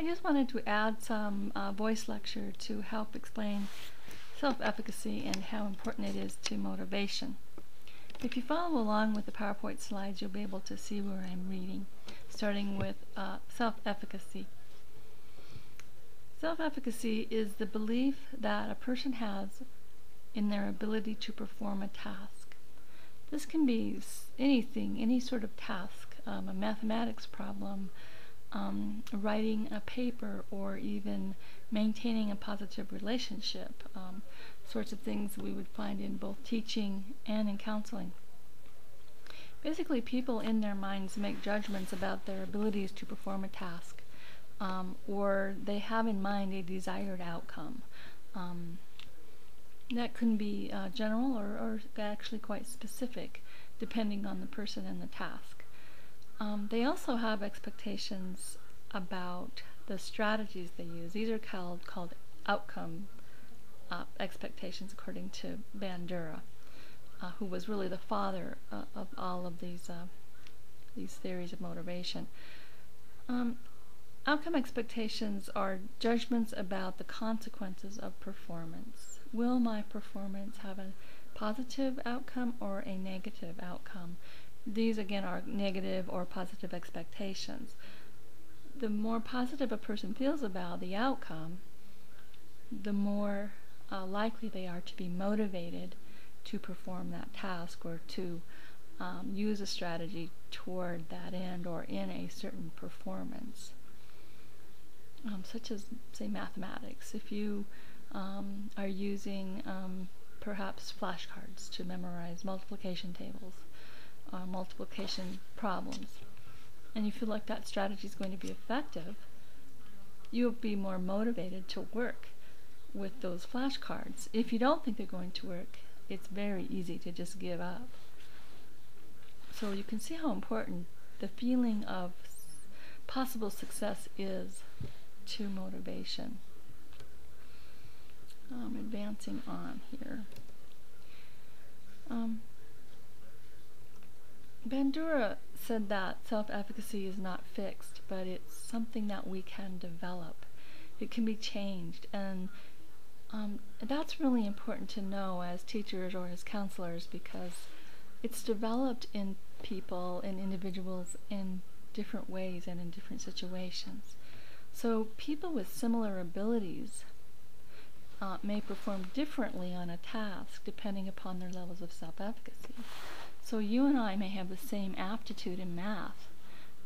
I just wanted to add some voice lecture to help explain self-efficacy and how important it is to motivation. If you follow along with the PowerPoint slides, you'll be able to see where I'm reading, starting with self-efficacy. Self-efficacy is the belief that a person has in their ability to perform a task. This can be anything, any sort of task, a mathematics problem, writing a paper, or even maintaining a positive relationship, sorts of things we would find in both teaching and in counseling. Basically, people in their minds make judgments about their abilities to perform a task, or they have in mind a desired outcome. That can be general or actually quite specific, depending on the person and the task. They also have expectations about the strategies they use. These are called outcome expectations, according to Bandura, who was really the father of all of these theories of motivation. Outcome expectations are judgments about the consequences of performance. Will my performance have a positive outcome or a negative outcome? These, again, are negative or positive expectations. The more positive a person feels about the outcome, the more likely they are to be motivated to perform that task or to use a strategy toward that end or in a certain performance. Such as, say, mathematics. If you are using perhaps flashcards to memorize multiplication tables, multiplication problems, and you feel like that strategy is going to be effective, you'll be more motivated to work with those flashcards. If you don't think they're going to work, it's very easy to just give up. So you can see how important the feeling of possible success is to motivation. Advancing on here. Bandura said that self-efficacy is not fixed, but it's something that we can develop. It can be changed, and that's really important to know as teachers or as counselors, because it's developed in people and individuals in different ways and in different situations. So people with similar abilities may perform differently on a task depending upon their levels of self-efficacy. So you and I may have the same aptitude in math,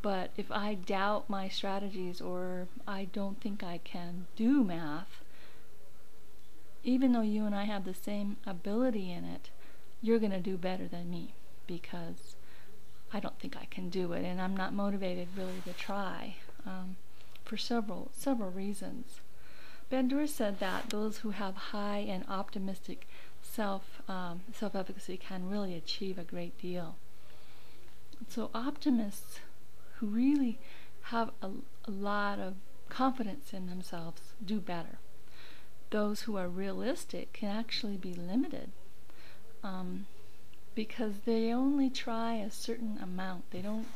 but if I doubt my strategies or I don't think I can do math, even though you and I have the same ability in it, you're going to do better than me because I don't think I can do it, and I'm not motivated really to try for several reasons. Bandura said that those who have high and optimistic self-efficacy can really achieve a great deal. So optimists who really have a lot of confidence in themselves do better. Those who are realistic can actually be limited because they only try a certain amount. They don't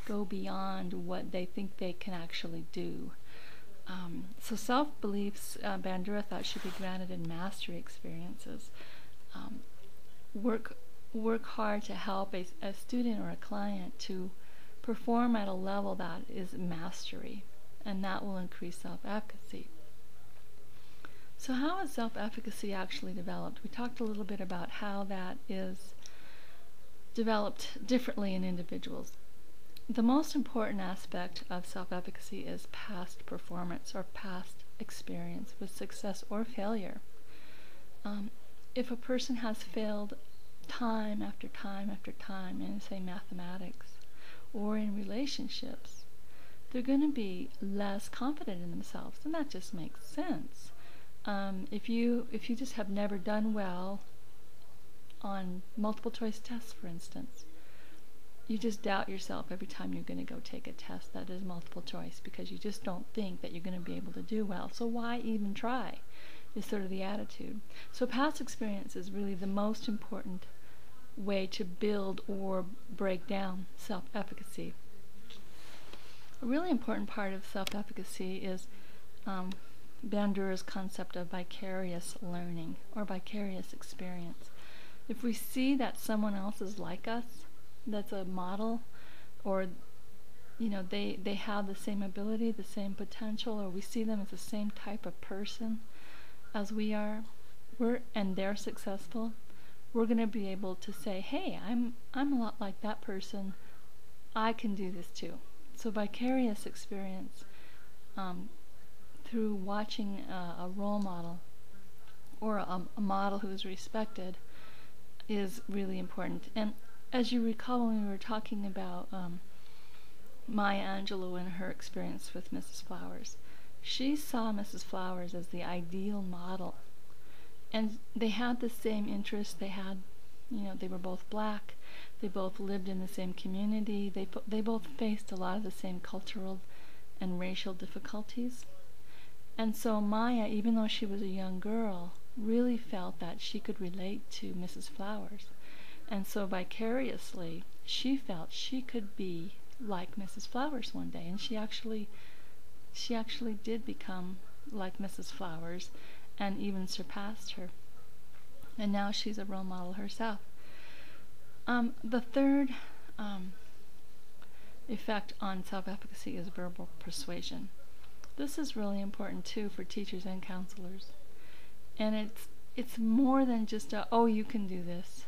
go beyond what they think they can actually do. So self-beliefs, Bandura thought, should be granted in mastery experiences. Work hard to help a student or a client to perform at a level that is mastery, and that will increase self-efficacy. So how is self-efficacy actually developed? We talked a little bit about how that is developed differently in individuals. The most important aspect of self-efficacy is past performance or past experience with success or failure. If a person has failed time after time after time in, say, mathematics or in relationships, they're going to be less confident in themselves, and that just makes sense. If you just have never done well on multiple choice tests, for instance, you just doubt yourself every time you're going to go take a test that is multiple choice because you just don't think that you're going to be able to do well. So why even try is sort of the attitude. So past experience is really the most important way to build or break down self-efficacy. A really important part of self-efficacy is Bandura's concept of vicarious learning or vicarious experience. If we see that someone else is like us, that's a model, or they have the same ability, the same potential, or we see them as the same type of person as we are, and they're successful, we're going to be able to say, hey, I'm a lot like that person. I can do this too. So vicarious experience through watching a role model or a model who is respected is really important. And as you recall when we were talking about Maya Angelou and her experience with Mrs. Flowers, she saw Mrs. Flowers as the ideal model. And they had the same interests. They had, they were both black. They both lived in the same community. They both faced a lot of the same cultural and racial difficulties. And so Maya, even though she was a young girl, really felt that she could relate to Mrs. Flowers. And so vicariously, she felt she could be like Mrs. Flowers one day. And she actually did become like Mrs. Flowers and even surpassed her. And now she's a role model herself. The third effect on self-efficacy is verbal persuasion. This is really important too for teachers and counselors. And it's more than just oh, you can do this.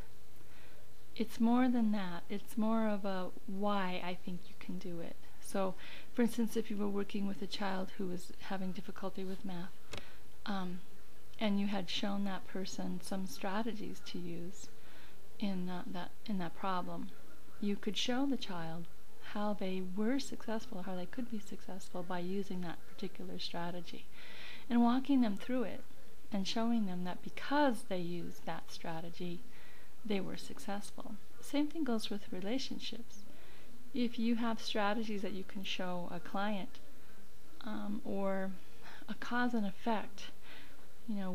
It's more than that. It's more of a why I think you can do it. So, for instance, if you were working with a child who was having difficulty with math, and you had shown that person some strategies to use in that problem, you could show the child how they were successful, how they could be successful by using that particular strategy, and walking them through it and showing them that because they used that strategy, they were successful. Same thing goes with relationships. If you have strategies that you can show a client, or a cause and effect,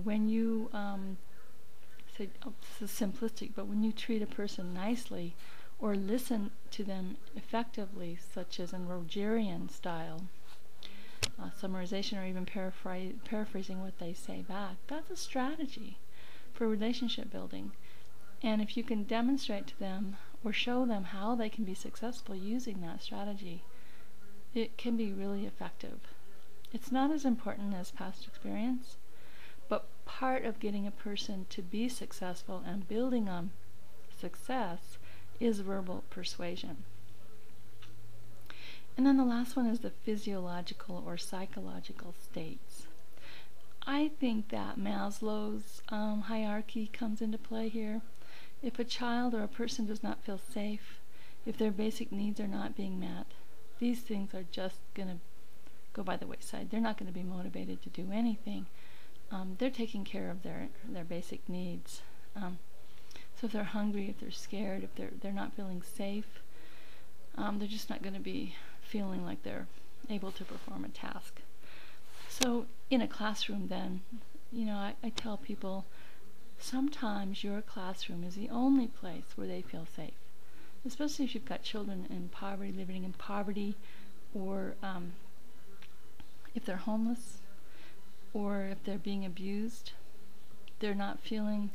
when you say, oh, this is simplistic, but when you treat a person nicely or listen to them effectively, such as in Rogerian style, summarization or even paraphrasing what they say back, that's a strategy for relationship building. And if you can demonstrate to them or show them how they can be successful using that strategy, it can be really effective. It's not as important as past experience, but part of getting a person to be successful and building on success is verbal persuasion. And then the last one is the physiological or psychological states. I think that Maslow's hierarchy comes into play here. If a child or a person does not feel safe, if their basic needs are not being met, these things are just going to go by the wayside. They're not going to be motivated to do anything. They're taking care of their basic needs. So if they're hungry, if they're scared, if they're not feeling safe, they're just not going to be feeling like they're able to perform a task. So in a classroom then, I tell people, sometimes your classroom is the only place where they feel safe, especially if you've got children in poverty, living in poverty, or if they're homeless, or if they're being abused. They're not feeling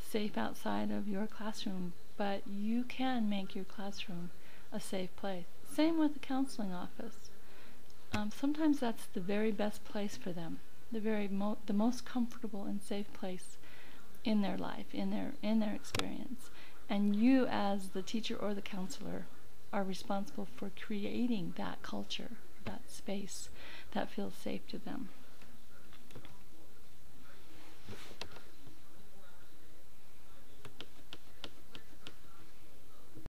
safe outside of your classroom, but you can make your classroom a safe place. Same with the counseling office. Sometimes that's the very best place for them, the most comfortable and safe place in their life, in their experience. And you, as the teacher or the counselor, are responsible for creating that culture, that space that feels safe to them.